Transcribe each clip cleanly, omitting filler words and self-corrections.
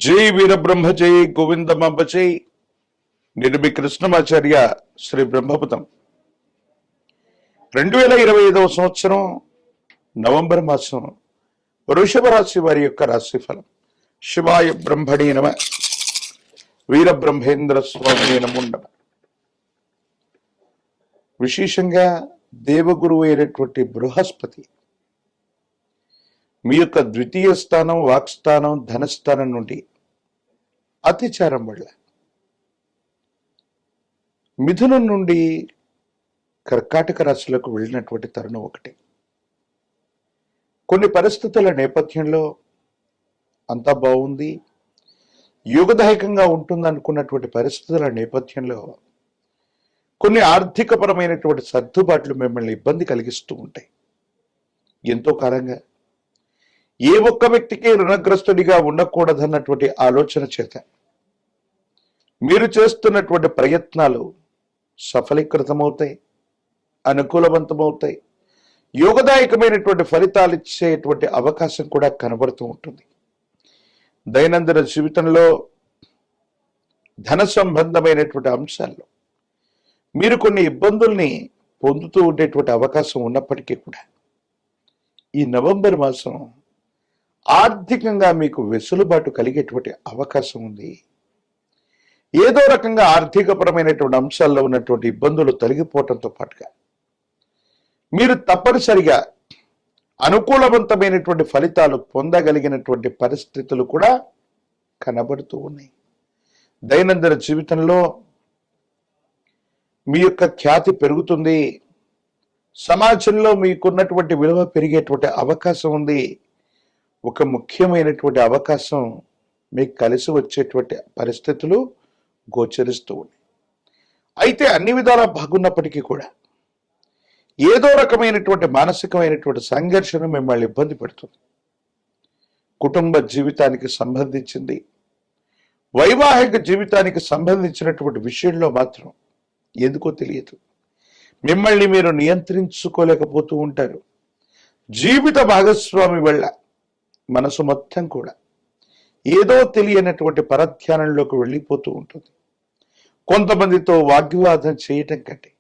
జై వీరబ్రహ్మ జై గోవిందమాంబ జై. నేను మీ కృష్ణమాచార్య శ్రీ బ్రహ్మపుతం. 2025 సంవత్సరం నవంబర్ మాసం వృషభ రాశి వారి యొక్క రాశిఫలం. శివాయ బ్రహ్మణే నమ, వీరబ్రహ్మేంద్ర స్వామి నమో నమ. విశేషంగా దేవగురువు అయినటువంటి బృహస్పతి మీ యొక్క ద్వితీయ స్థానం, వాక్స్థానం, ధనస్థానం నుండి అతిచారం వల్ల మిథునం నుండి కర్కాటక రాశులకు వెళ్ళినటువంటి తరుణం ఒకటి. కొన్ని పరిస్థితుల నేపథ్యంలో అంతా బాగుంది, యోగదాయకంగా ఉంటుందనుకున్నటువంటి పరిస్థితుల నేపథ్యంలో కొన్ని ఆర్థికపరమైనటువంటి సర్దుబాట్లు మిమ్మల్ని ఇబ్బంది కలిగిస్తూ ఉంటాయి. ఎంతో కాలంగా ఏ ఒక్క వ్యక్తికి రుణగ్రస్తుడిగా ఉండకూడదన్నటువంటి ఆలోచన చేత మీరు చేస్తున్నటువంటి ప్రయత్నాలు సఫలీకృతమవుతాయి, అనుకూలవంతమవుతాయి, యోగదాయకమైనటువంటి ఫలితాలు ఇచ్చేటువంటి అవకాశం కూడా కనబడుతూ ఉంటుంది. దైనందిన జీవితంలో ధన సంబంధమైనటువంటి అంశాల్లో మీరు కొన్ని ఇబ్బందుల్ని పొందుతూ ఉండేటువంటి అవకాశం ఉన్నప్పటికీ కూడా ఈ నవంబర్ మాసం ఆర్థికంగా మీకు వెసులుబాటు కలిగేటువంటి అవకాశం ఉంది. ఏదో రకంగా ఆర్థికపరమైనటువంటి అంశాల్లో ఉన్నటువంటి ఇబ్బందులు తొలగిపోవటంతో పాటుగా మీరు తప్పనిసరిగా అనుకూలవంతమైనటువంటి ఫలితాలు పొందగలిగినటువంటి పరిస్థితులు కూడా కనబడుతూ ఉన్నాయి. దైనందిన జీవితంలో మీ యొక్క ఖ్యాతి పెరుగుతుంది, సమాజంలో మీకున్నటువంటి విలువ పెరిగేటువంటి అవకాశం ఉంది. ఒక ముఖ్యమైనటువంటి అవకాశం మీకు కలిసి వచ్చేటువంటి పరిస్థితులు గోచరిస్తూ ఉన్నాయి. అయితే అన్ని విధాలా బాగున్నప్పటికీ కూడా ఏదో రకమైనటువంటి మానసికమైనటువంటి సంఘర్షణ మిమ్మల్ని ఇబ్బంది పెడుతుంది. కుటుంబ జీవితానికి సంబంధించింది, వైవాహిక జీవితానికి సంబంధించినటువంటి విషయంలో మాత్రం ఎందుకో తెలియదు మిమ్మల్ని మీరు నియంత్రించుకోలేకపోతూ ఉంటారు. జీవిత భాగస్వామి వల్ల మనసు మొత్తం కూడా ఏదో తెలియనటువంటి పరధ్యానంలోకి వెళ్ళిపోతూ ఉంటుంది. కొంతమందితో వాగ్వివాదం చేయటం కంటే,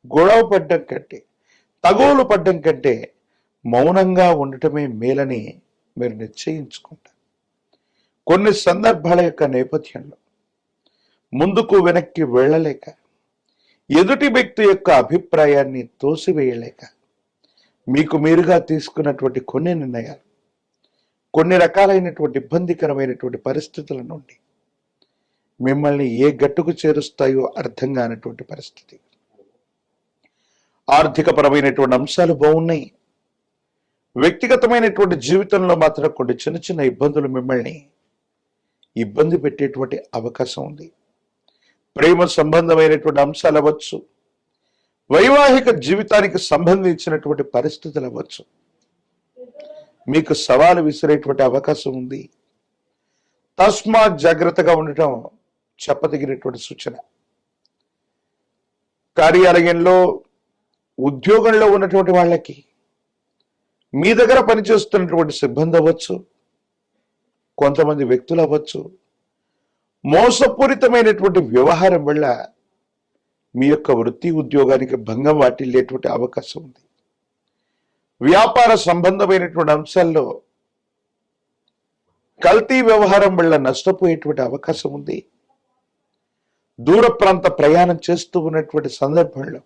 గొడవ పడ్డం కంటే, తగోలు పడ్డం కంటే మౌనంగా ఉండటమే మేలని మీరు నిశ్చయించుకుంటారు. కొన్ని సందర్భాల యొక్క నేపథ్యంలో ముందుకు వెనక్కి వెళ్ళలేక, ఎదుటి వ్యక్తి యొక్క అభిప్రాయాన్ని తోసివేయలేక మీకు మీరుగా తీసుకున్నటువంటి కొన్ని నిర్ణయాలు కొన్ని రకాలైనటువంటి ఇబ్బందికరమైనటువంటి పరిస్థితుల నుండి మిమ్మల్ని ఏ గట్టుకు చేరుస్తాయో అర్థం కానటువంటి పరిస్థితి. ఆర్థికపరమైనటువంటి అంశాలు బాగున్నాయి, వ్యక్తిగతమైనటువంటి జీవితంలో మాత్రం కొన్ని చిన్న చిన్న ఇబ్బందులు మిమ్మల్ని ఇబ్బంది పెట్టేటువంటి అవకాశం ఉంది. ప్రేమ సంబంధమైనటువంటి అంశాలు అవ్వచ్చు, వైవాహిక జీవితానికి సంబంధించినటువంటి పరిస్థితులు అవ్వచ్చు, మీకు సవాలు విసిరేటువంటి అవకాశం ఉంది. తస్మాత్ జాగ్రత్తగా ఉండటం చెప్పదగినటువంటి సూచన. కార్యాలయంలో, ఉద్యోగంలో ఉన్నటువంటి వాళ్ళకి, మీ దగ్గర పనిచేస్తున్నటువంటి సిబ్బంది అవ్వచ్చు, కొంతమంది వ్యక్తులు అవ్వచ్చు, మోసపూరితమైనటువంటి వ్యవహారం వల్ల మీ యొక్క వృత్తి ఉద్యోగానికి భంగం వాటిల్లేటువంటి అవకాశం ఉంది. వ్యాపార సంబంధమైనటువంటి అంశాల్లో కల్తీ వ్యవహారం వల్ల నష్టపోయేటువంటి అవకాశం ఉంది. దూర ప్రాంత ప్రయాణం చేస్తూ ఉన్నటువంటి సందర్భంలో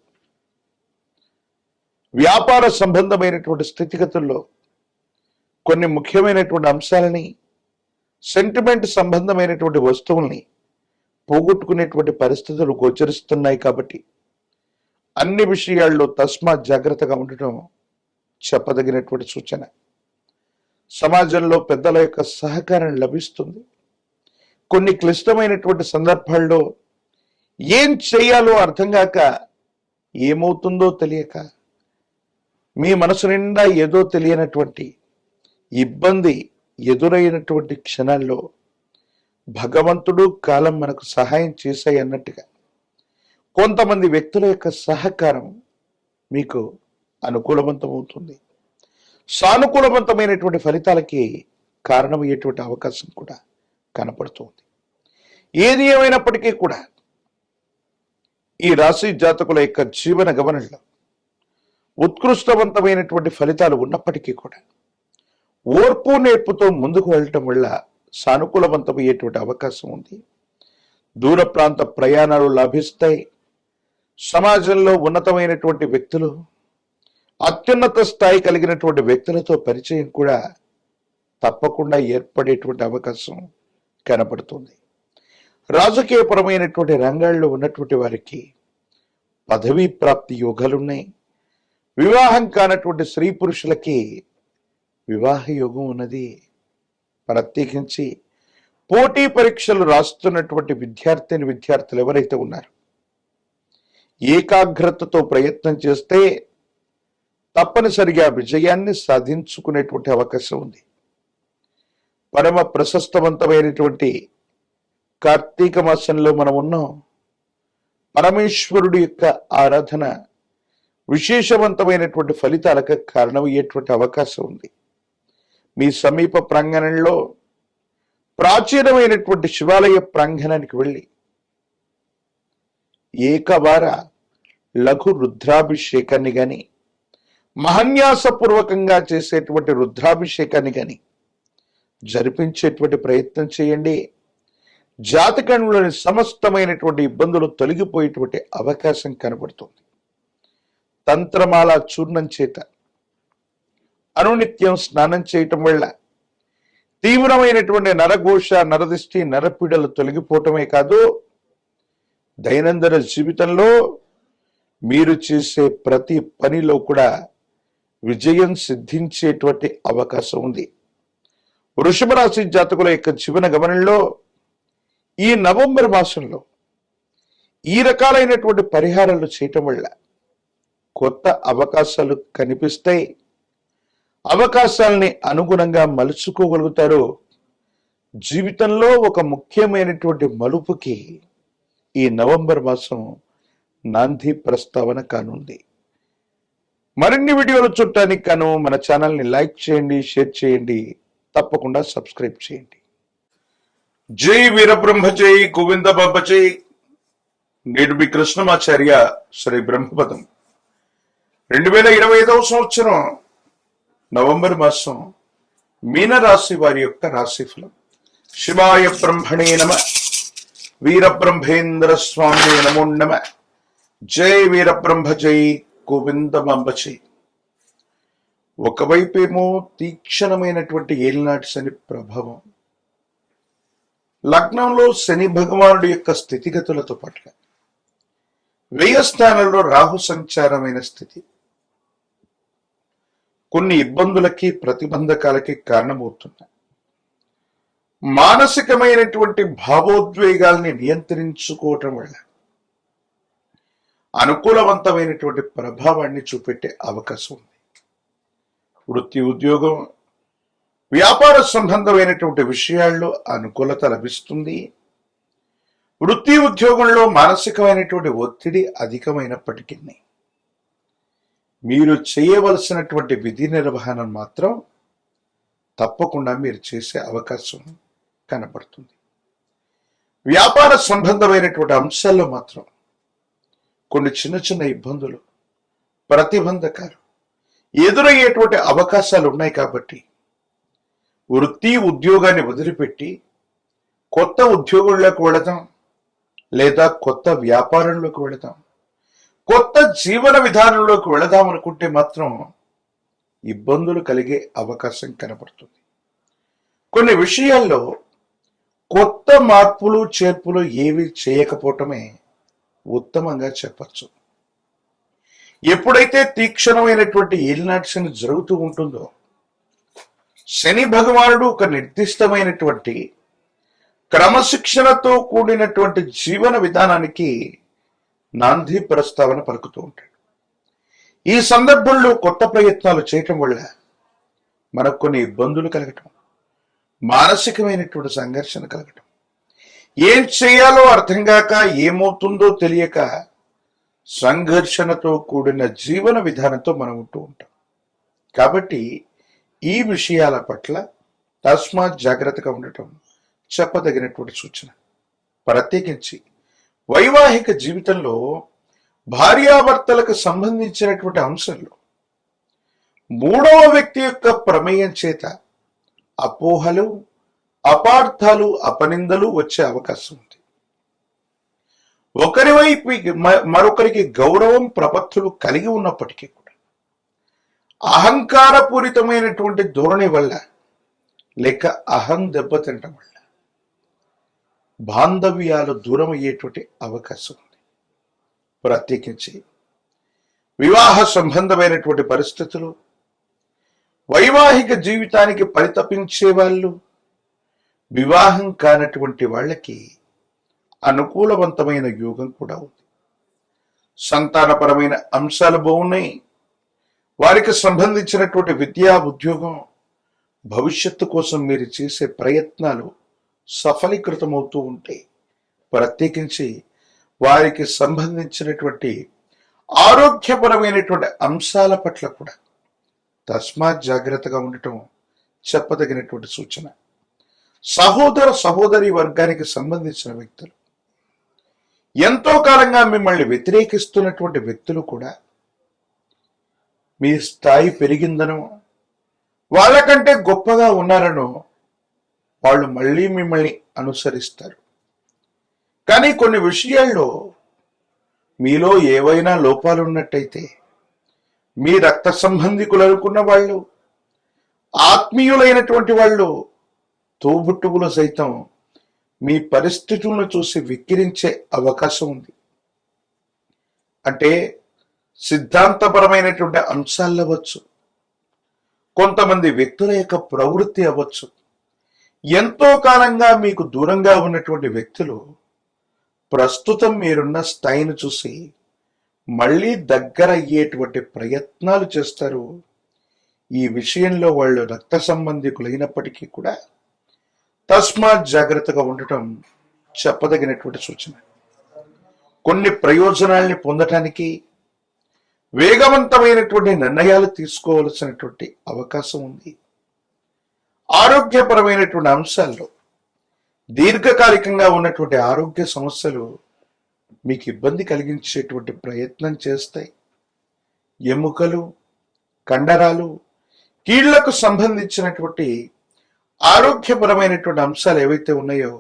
వ్యాపార సంబంధమైనటువంటి స్థితిగతుల్లో కొన్ని ముఖ్యమైనటువంటి అంశాలని, సెంటిమెంట్ సంబంధమైనటువంటి వస్తువుల్ని పోగొట్టుకునేటువంటి పరిస్థితులు గోచరిస్తున్నాయి. కాబట్టి అన్ని విషయాల్లో తస్మాత్ జాగ్రత్తగా ఉండటం చెప్పదగినటువంటి సూచన. సమాజంలో పెద్దల యొక్క సహకారం లభిస్తుంది. కొన్ని క్లిష్టమైనటువంటి సందర్భాల్లో ఏం చేయాలో అర్థం కాక, ఏమవుతుందో తెలియక, మీ మనసు నిండా ఏదో తెలియనటువంటి ఇబ్బంది ఎదురైనటువంటి క్షణాల్లో భగవంతుడు, కాలం మనకు సహాయం చేశాయి అన్నట్టుగా కొంతమంది వ్యక్తుల యొక్క సహకారం మీకు అనుకూలవంతమవుతుంది. సానుకూలవంతమైనటువంటి ఫలితాలకి కారణమయ్యేటువంటి అవకాశం కూడా కనపడుతుంది. ఏది ఏమైనప్పటికీ కూడా ఈ రాశి జాతకుల యొక్క జీవన గమనంలో ఉత్కృష్టవంతమైనటువంటి ఫలితాలు ఉన్నప్పటికీ కూడా ఓర్పు నేర్పుతో ముందుకు వెళ్ళటం వల్ల సానుకూలవంతమయ్యేటువంటి అవకాశం ఉంది. దూర ప్రాంత ప్రయాణాలు లభిస్తాయి. సమాజంలో ఉన్నతమైనటువంటి వ్యక్తులు, అత్యున్నత స్థాయి కలిగినటువంటి వ్యక్తులతో పరిచయం కూడా తప్పకుండా ఏర్పడేటువంటి అవకాశం కనపడుతుంది. రాజకీయపరమైనటువంటి రంగాల్లో ఉన్నటువంటి వారికి పదవీ ప్రాప్తి యోగాలున్నాయి. వివాహం కానటువంటి స్త్రీ పురుషులకి వివాహ యోగం ఉన్నది. ప్రత్యేకించి పోటీ పరీక్షలు రాస్తున్నటువంటి విద్యార్థులు ఎవరైతే ఉన్నారో ఏకాగ్రతతో ప్రయత్నం చేస్తే తప్పనిసరిగా విజయాన్ని సాధించుకునేటువంటి అవకాశం ఉంది. పరమ ప్రశస్తవంతమైనటువంటి కార్తీక మాసంలో మనం ఉన్నాం. పరమేశ్వరుడి యొక్క ఆరాధన విశేషవంతమైనటువంటి ఫలితాలకు కారణమయ్యేటువంటి అవకాశం ఉంది. మీ సమీప ప్రాంగణంలో ప్రాచీనమైనటువంటి శివాలయ ప్రాంగణానికి వెళ్ళి ఏకవార లఘు రుద్రాభిషేకాన్ని గాని, మహన్యాసపూర్వకంగా చేసేటువంటి రుద్రాభిషేకాన్ని గాని జరిపించేటువంటి ప్రయత్నం చేయండి. జాతకంలోని సమస్తమైనటువంటి ఇబ్బందులు తొలగిపోయేటువంటి అవకాశం కనబడుతుంది. తంత్రమాల చూర్ణం చేత అనునిత్యం స్నానం చేయటం వల్ల తీవ్రమైనటువంటి నరఘోష, నరదిష్టి, నరపీడలు తొలగిపోవటమే కాదు, దైనందిన జీవితంలో మీరు చేసే ప్రతి పనిలో కూడా విజయం సిద్ధించేటువంటి అవకాశం ఉంది. వృషభ రాశి జాతకుల యొక్క జీవన గమనంలో ఈ నవంబర్ మాసంలో ఈ రకాలైనటువంటి పరిహారాలు చేయటం వల్ల కొత్త అవకాశాలు కనిపిస్తాయి. అవకాశాలని అనుగుణంగా మలుచుకోగలుగుతారు. జీవితంలో ఒక ముఖ్యమైనటువంటి మలుపుకి ఈ నవంబర్ మాసం నాంది ప్రస్తావన కానుంది. మరిన్ని వీడియోలు చూడటానికి గాను మన ఛానల్ని లైక్ చేయండి, షేర్ చేయండి, తప్పకుండా సబ్స్క్రైబ్ చేయండి. జై వీరబ్రహ్మ జై గోవింద బాబా జై. నేడు మీ కృష్ణమాచార్య శ్రీ బ్రహ్మపదం. 2025 సంవత్సరం నవంబర్ మాసం మీనరాశి వారి యొక్క రాశిఫలం. శివాయ బ్రహ్మణే నమ. వీరబ్రహ్మేంద్ర స్వామి నమో నమ. జై వీరబ్రహ్మ జై గోవింద బాబ జై. ఒకవైపేమో తీక్షణమైనటువంటి ఏలినాటి శని ప్రభావం, లగ్నంలో శని భగవానుడి యొక్క స్థితిగతులతో పాటుగా వ్యయ స్థానంలో రాహు సంచారమైన స్థితి కొన్ని ఇబ్బందులకి, ప్రతిబంధకాలకి కారణమవుతున్నాయి. మానసికమైనటువంటి భావోద్వేగాల్ని నియంత్రించుకోవటం వల్ల అనుకూలవంతమైనటువంటి ప్రభావాన్ని చూపెట్టే అవకాశం ఉంది. వృత్తి, ఉద్యోగం, వ్యాపార సంబంధమైనటువంటి విషయాల్లో అనుకూలత లభిస్తుంది. వృత్తి ఉద్యోగంలో మానసికమైనటువంటి ఒత్తిడి అధికమైనప్పటికీ మీరు చేయవలసినటువంటి విధి నిర్వహణ మాత్రం తప్పకుండా మీరు చేసే అవకాశం కనపడుతుంది. వ్యాపార సంబంధమైనటువంటి అంశాల్లో మాత్రం కొన్ని చిన్న చిన్న ఇబ్బందులు, ప్రతిబంధకాలు ఎదురయ్యేటువంటి అవకాశాలు ఉన్నాయి. కాబట్టి వృత్తి ఉద్యోగాన్ని వదిలిపెట్టి కొత్త ఉద్యోగంలోకి వెళదాం, లేదా కొత్త వ్యాపారంలోకి వెళదాం, కొత్త జీవన విధానంలోకి వెళదాం అనుకుంటే మాత్రం ఇబ్బందులు కలిగే అవకాశం కనబడుతుంది. కొన్ని విషయాల్లో కొత్త మార్పులు చేర్పులు ఏవి చేయకపోవటమే ఉత్తమంగా చెప్పచ్చు. ఎప్పుడైతే తీక్షణమైనటువంటి ఏలినాటి శని జరుగుతూ ఉంటుందో, శని భగవానుడు ఒక నిర్దిష్టమైనటువంటి క్రమశిక్షణతో కూడినటువంటి జీవన విధానానికి నాంది ప్రస్తావన పలుకుతూ ఉంటాడు. ఈ సందర్భంలో కొత్త ప్రయత్నాలు చేయటం వల్ల మనకు కొన్ని ఇబ్బందులు కలగటం, మానసికమైనటువంటి సంఘర్షణ కలగటం, ఏం చేయాలో అర్థం కాక, ఏమవుతుందో తెలియక సంఘర్షణతో కూడిన జీవన విధానంతో మనం ఉంటూ ఉంటాం. కాబట్టి ఈ విషయాల పట్ల తస్మాత్ జాగ్రత్తగా ఉండటం చెప్పదగినటువంటి సూచన. ప్రత్యేకించి వైవాహిక జీవితంలో భార్యాభర్తలకు సంబంధించినటువంటి అంశంలో మూడవ వ్యక్తి యొక్క ప్రమేయం చేత అపోహలు, అపార్థాలు, అపనిందలు వచ్చే అవకాశం ఉంది. ఒకరి వైపు మరొకరికి గౌరవం, ప్రపత్తులు కలిగి ఉన్నప్పటికీ కూడా అహంకారపూరితమైనటువంటి ధోరణి వల్ల లేక అహం దెబ్బతింటం వల్ల బాంధవ్యాలు దూరం అయ్యేటువంటి అవకాశం ఉంది. ప్రత్యేకించి వివాహ సంబంధమైనటువంటి పరిస్థితులు, వైవాహిక జీవితానికి పరితపించే వాళ్ళు, వివాహం కానటువంటి వాళ్ళకి అనుకూలవంతమైన యోగం కూడా ఉంది. సంతానపరమైన అంశాలు బాగున్నాయి. వారికి సంబంధించినటువంటి విద్యా, ఉద్యోగం, భవిష్యత్తు కోసం మీరు చేసే ప్రయత్నాలు సఫలీకృతమవుతూ ఉంటాయి. ప్రత్యేకించి వారికి సంబంధించినటువంటి ఆరోగ్యపరమైనటువంటి అంశాల పట్ల కూడా తస్మాత్ జాగ్రత్తగా ఉండటం చెప్పదగినటువంటి సూచన. సహోదర సహోదరి వర్గానికి సంబంధించిన వ్యక్తులు, ఎంతో కాలంగా మిమ్మల్ని వ్యతిరేకిస్తున్నటువంటి వ్యక్తులు కూడా మీ స్థాయి పెరిగిందనో, వాళ్ళకంటే గొప్పగా ఉన్నారనో వాళ్ళు మళ్ళీ మిమ్మల్ని అనుసరిస్తారు. కానీ కొన్ని విషయాల్లో మీలో ఏవైనా లోపాలు ఉన్నట్టయితే మీ రక్త సంబంధికులు అనుకున్న వాళ్ళు, ఆత్మీయులైనటువంటి వాళ్ళు, తోబుట్టువులు సైతం మీ పరిస్థితులను చూసి విక్కిరించే అవకాశం ఉంది. అంటే సిద్ధాంతపరమైనటువంటి అంశాలు అవ్వచ్చు, కొంతమంది వ్యక్తుల యొక్క ప్రవృత్తి అవ్వచ్చు. ఎంతో కాలంగా మీకు దూరంగా ఉన్నటువంటి వ్యక్తులు ప్రస్తుతం మీరున్న స్థాయిని చూసి మళ్ళీ దగ్గర అయ్యేటువంటి ప్రయత్నాలు చేస్తారు. ఈ విషయంలో వాళ్ళు రక్త సంబంధికులైనప్పటికీ కూడా తస్మాత్ జాగ్రత్తగా ఉండటం చెప్పదగినటువంటి సూచన. కొన్ని ప్రయోజనాల్ని పొందటానికి వేగవంతమైనటువంటి నిర్ణయాలు తీసుకోవలసినటువంటి అవకాశం ఉంది. ఆరోగ్యపరమైనటువంటి అంశాల్లో దీర్ఘకాలికంగా ఉన్నటువంటి ఆరోగ్య సమస్యలు మీకు ఇబ్బంది కలిగించేటువంటి ప్రయత్నం చేస్తాయి. ఎముకలు, కండరాలు, కీళ్లకు సంబంధించినటువంటి ఆరోగ్యపరమైనటువంటి అంశాలు ఏవైతే ఉన్నాయో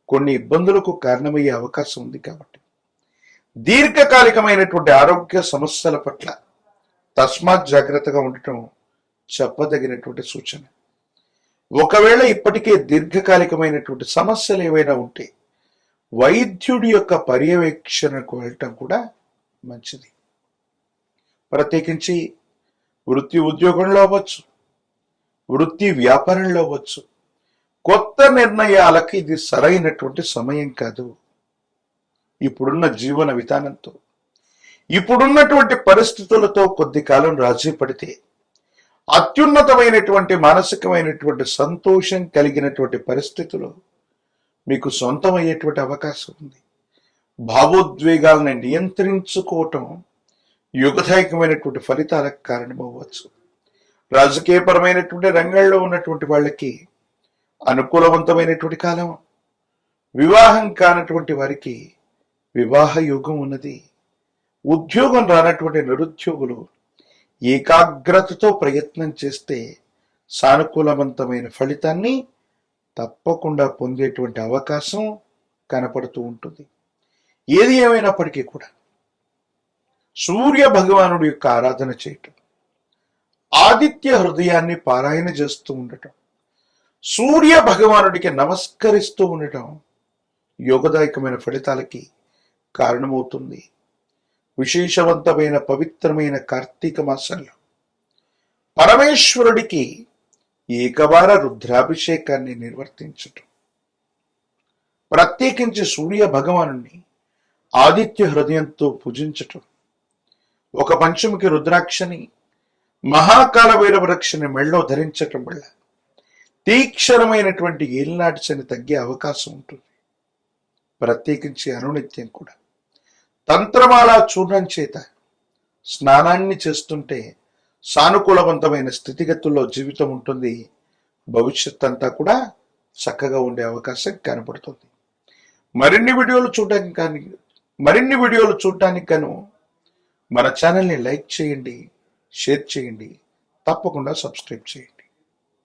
కొన్ని ఇబ్బందులకు కారణమయ్యే అవకాశం ఉంది. కాబట్టి దీర్ఘకాలికమైనటువంటి ఆరోగ్య సమస్యల పట్ల తస్మాత్ జాగ్రత్తగా ఉండటం చెప్పదగినటువంటి సూచన. ఒకవేళ ఇప్పటికే దీర్ఘకాలికమైనటువంటి సమస్యలు ఏవైనా ఉంటే వైద్యుడి యొక్క పర్యవేక్షణకు వెళ్ళటం కూడా మంచిది. ప్రత్యేకించి వృత్తి ఉద్యోగంలో అవ్వచ్చు, వృత్తి వ్యాపారంలో అవ్వచ్చు, కొత్త నిర్ణయాలకు ఇది సరైనటువంటి సమయం కాదు. ఇప్పుడున్న జీవన విధానంతో, ఇప్పుడున్నటువంటి పరిస్థితులతో కొద్ది కాలం రాజీ పడితే అత్యున్నతమైనటువంటి మానసికమైనటువంటి సంతోషం కలిగినటువంటి పరిస్థితులు మీకు సొంతమయ్యేటువంటి అవకాశం ఉంది. భావోద్వేగాలను నియంత్రించుకోవటం యుగదాయకమైనటువంటి ఫలితాలకు కారణమవ్వచ్చు. రాజకీయపరమైనటువంటి రంగంలో ఉన్నటువంటి వాళ్ళకి అనుకూలవంతమైనటువంటి కాలం. వివాహం కానటువంటి వారికి వివాహ యోగం ఉన్నది. ఉద్యోగం రానటువంటి నిరుద్యోగులు ఏకాగ్రతతో ప్రయత్నం చేస్తే సానుకూలవంతమైన ఫలితాన్ని తప్పకుండా పొందేటువంటి అవకాశం కనపడుతూ ఉంటుంది. ఏది ఏమైనప్పటికీ కూడా సూర్య భగవానుడి యొక్క ఆరాధన చేయటం, ఆదిత్య హృదయాన్ని పారాయణ చేస్తూ ఉండటం, సూర్య భగవానుడికి నమస్కరిస్తూ ఉండటం యోగదాయకమైన ఫలితాలకి కారణమవుతుంది. విశేషవంతమైన పవిత్రమైన కార్తీక మాసంలో పరమేశ్వరుడికి ఏకవార రుద్రాభిషేకాన్ని నిర్వర్తించటం, ప్రత్యేకించి సూర్య భగవానుని ఆదిత్య హృదయంతో పూజించటం, ఒక పంచముకి రుద్రాక్షని, మహాకాల భైరవ రక్షని మెళ్ళో ధరించటం వల్ల తీక్షణమైనటువంటి ఏలినాటి శని తగ్గే అవకాశం ఉంటుంది. ప్రత్యేకించి అనునిత్యం కూడా తంత్రమాల చూర్ణం చేత స్నానాన్ని చేస్తుంటే సానుకూలవంతమైన స్థితిగతుల్లో జీవితం ఉంటుంది. భవిష్యత్ అంతా కూడా చక్కగా ఉండే అవకాశం కనపడుతుంది. మరిన్ని వీడియోలు చూడటానికి గాను మన ఛానల్ని లైక్ చేయండి, షేర్ చేయండి, తప్పకుండా సబ్స్క్రైబ్ చేయండి.